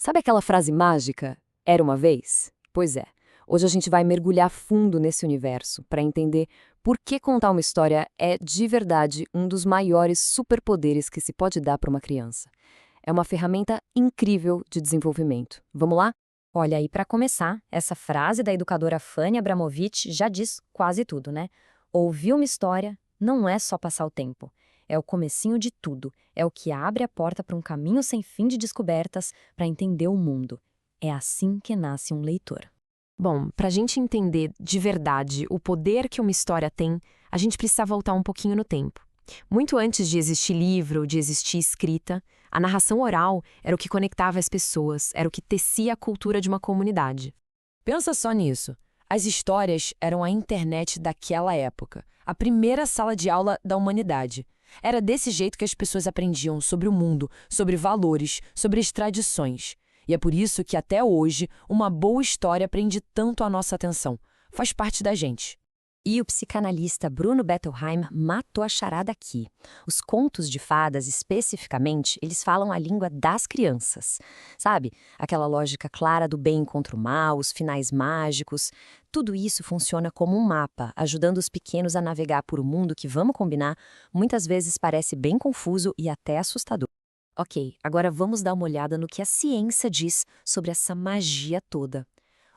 Sabe aquela frase mágica? Era uma vez? Pois é. Hoje a gente vai mergulhar fundo nesse universo para entender por que contar uma história é, de verdade, um dos maiores superpoderes que se pode dar para uma criança. É uma ferramenta incrível de desenvolvimento. Vamos lá? Olha, e para começar, essa frase da educadora Fanny Abramovich já diz quase tudo, né? Ouvir uma história não é só passar o tempo. É o comecinho de tudo. É o que abre a porta para um caminho sem fim de descobertas para entender o mundo. É assim que nasce um leitor. Bom, para a gente entender de verdade o poder que uma história tem, a gente precisa voltar um pouquinho no tempo. Muito antes de existir livro, de existir escrita, a narração oral era o que conectava as pessoas, era o que tecia a cultura de uma comunidade. Pensa só nisso. As histórias eram a internet daquela época, a primeira sala de aula da humanidade. Era desse jeito que as pessoas aprendiam sobre o mundo, sobre valores, sobre as tradições. E é por isso que até hoje uma boa história prende tanto a nossa atenção. Faz parte da gente. E o psicanalista Bruno Bettelheim matou a charada aqui. Os contos de fadas, especificamente, eles falam a língua das crianças. Sabe? Aquela lógica clara do bem contra o mal, os finais mágicos. Tudo isso funciona como um mapa, ajudando os pequenos a navegar por um mundo que, vamos combinar, muitas vezes parece bem confuso e até assustador. Ok, agora vamos dar uma olhada no que a ciência diz sobre essa magia toda.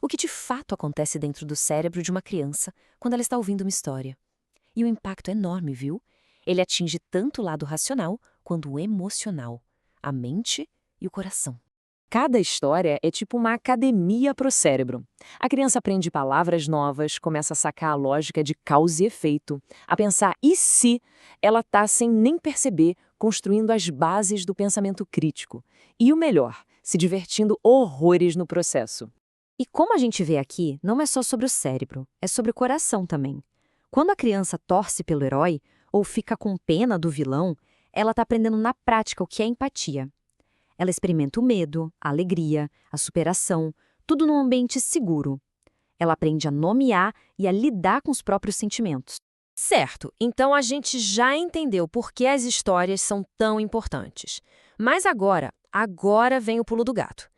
O que de fato acontece dentro do cérebro de uma criança quando ela está ouvindo uma história. E o impacto é enorme, viu? Ele atinge tanto o lado racional quanto o emocional, a mente e o coração. Cada história é tipo uma academia para o cérebro. A criança aprende palavras novas, começa a sacar a lógica de causa e efeito, a pensar e se ela está, sem nem perceber, construindo as bases do pensamento crítico. E o melhor, se divertindo horrores no processo. E como a gente vê aqui, não é só sobre o cérebro, é sobre o coração também. Quando a criança torce pelo herói ou fica com pena do vilão, ela está aprendendo na prática o que é empatia. Ela experimenta o medo, a alegria, a superação, tudo num ambiente seguro. Ela aprende a nomear e a lidar com os próprios sentimentos. Certo, então a gente já entendeu por que as histórias são tão importantes. Mas agora vem o pulo do gato.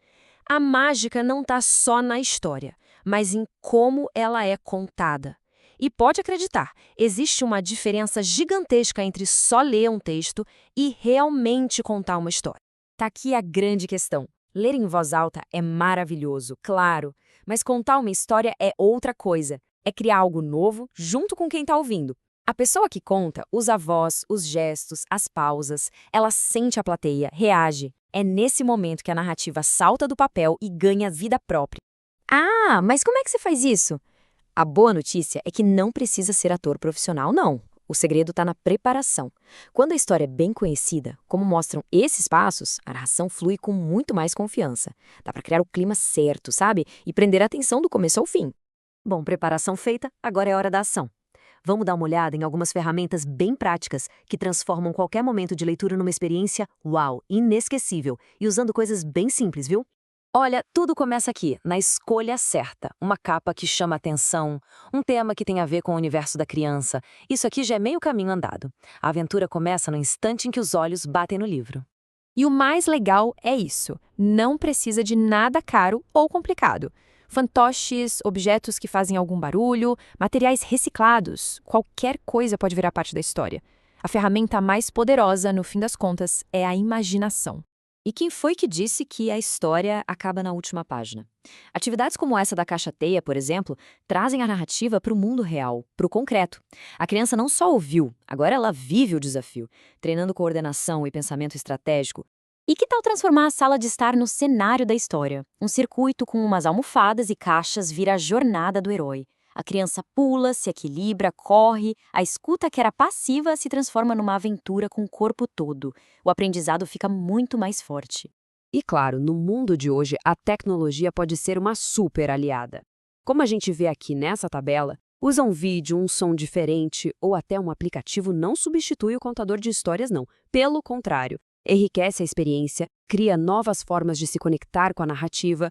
A mágica não está só na história, mas em como ela é contada. E pode acreditar, existe uma diferença gigantesca entre só ler um texto e realmente contar uma história. Tá aqui a grande questão. Ler em voz alta é maravilhoso, claro, mas contar uma história é outra coisa. É criar algo novo junto com quem está ouvindo. A pessoa que conta usa a voz, os gestos, as pausas, ela sente a plateia, reage. É nesse momento que a narrativa salta do papel e ganha vida própria. Ah, mas como é que você faz isso? A boa notícia é que não precisa ser ator profissional, não. O segredo está na preparação. Quando a história é bem conhecida, como mostram esses passos, a narração flui com muito mais confiança. Dá para criar o clima certo, sabe? E prender a atenção do começo ao fim. Bom, preparação feita, agora é hora da ação. Vamos dar uma olhada em algumas ferramentas bem práticas que transformam qualquer momento de leitura numa experiência, uau, inesquecível, e usando coisas bem simples, viu? Olha, tudo começa aqui, na escolha certa. Uma capa que chama atenção, um tema que tem a ver com o universo da criança. Isso aqui já é meio caminho andado. A aventura começa no instante em que os olhos batem no livro. E o mais legal é isso, não precisa de nada caro ou complicado. Fantoches, objetos que fazem algum barulho, materiais reciclados, qualquer coisa pode virar parte da história. A ferramenta mais poderosa, no fim das contas, é a imaginação. E quem foi que disse que a história acaba na última página? Atividades como essa da caixa-teia, por exemplo, trazem a narrativa para o mundo real, para o concreto. A criança não só ouviu, agora ela vive o desafio, treinando coordenação e pensamento estratégico. E que tal transformar a sala de estar no cenário da história? Um circuito com umas almofadas e caixas vira a jornada do herói. A criança pula, se equilibra, corre, a escuta que era passiva se transforma numa aventura com o corpo todo. O aprendizado fica muito mais forte. E claro, no mundo de hoje, a tecnologia pode ser uma super aliada. Como a gente vê aqui nessa tabela, usar um vídeo, um som diferente ou até um aplicativo não substitui o contador de histórias, não. Pelo contrário, enriquece a experiência, cria novas formas de se conectar com a narrativa.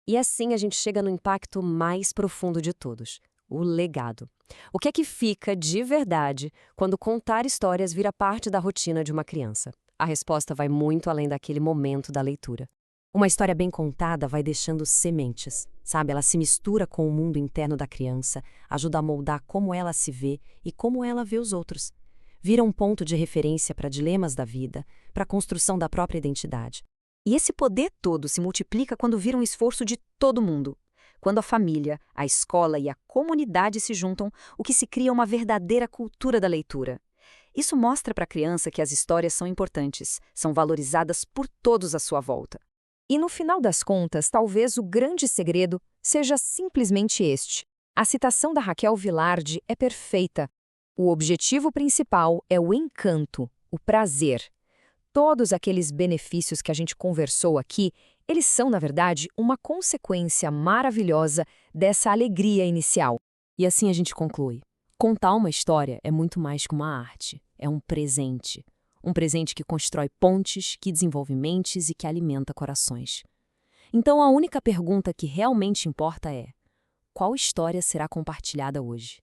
E assim a gente chega no impacto mais profundo de todos, o legado. O que é que fica de verdade quando contar histórias vira parte da rotina de uma criança? A resposta vai muito além daquele momento da leitura. Uma história bem contada vai deixando sementes, sabe? Ela se mistura com o mundo interno da criança, ajuda a moldar como ela se vê e como ela vê os outros. Vira um ponto de referência para dilemas da vida, para a construção da própria identidade. E esse poder todo se multiplica quando vira um esforço de todo mundo. Quando a família, a escola e a comunidade se juntam, o que se cria é uma verdadeira cultura da leitura. Isso mostra para a criança que as histórias são importantes, são valorizadas por todos à sua volta. E no final das contas, talvez o grande segredo seja simplesmente este. A citação da Raquel Vilardi é perfeita. O objetivo principal é o encanto, o prazer. Todos aqueles benefícios que a gente conversou aqui, eles são, na verdade, uma consequência maravilhosa dessa alegria inicial. E assim a gente conclui. Contar uma história é muito mais que uma arte, é um presente. Um presente que constrói pontes, que desenvolve mentes e que alimenta corações. Então a única pergunta que realmente importa é: qual história será compartilhada hoje?